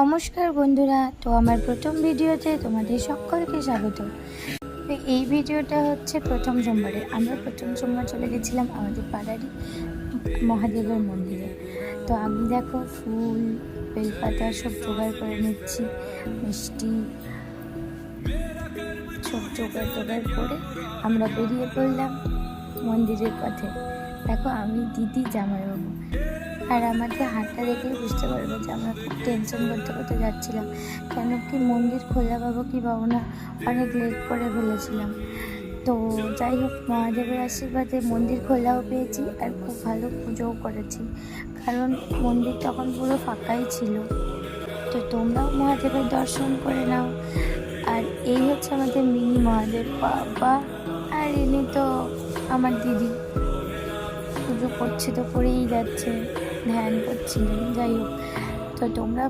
নমস্কার বন্ধুরা, তো আমার প্রথম ভিডিওতে তোমাদের সকলকে স্বাগত। তো এই ভিডিওটা হচ্ছে প্রথম সোমবারে। আমরা প্রথম সোমবার চলে গেছিলাম আমাদের পাড়ারই মহাদেবের মন্দিরে। তো আমি দেখো ফুল, বেলপাতা সব জোগাড় করে নিচ্ছি, মিষ্টি সব জোগাড় করে আমরা বেরিয়ে পড়লাম মন্দিরের পথে। দেখো আমি দিদি, জামাইবাবু, আর আমাদের হাতটা দেখলে বুঝতে পারবে যে আমরা খুব টেনশন করতে যাচ্ছিলাম, কেন কি মন্দির খোলা পাবো কি পাবো না, অনেক লেট করে ফেলেছিলাম। তো যাই হোক, মহাদেবের আশীর্বাদে মন্দির খোলাও পেয়েছি আর খুব ভালো পুজোও করেছি, কারণ মন্দির তখন পুরো ফাঁকাই ছিল। তো তোমরাও মহাদেবের দর্শন করে নাও। আর এই হচ্ছে আমাদের মিনি মহাদেব বাবা, আর ইনি তো আমার দিদি, পুজো করছে তো করেই যাচ্ছে, ধ্যান করছিলেন। যাই হোক, তো তোমরা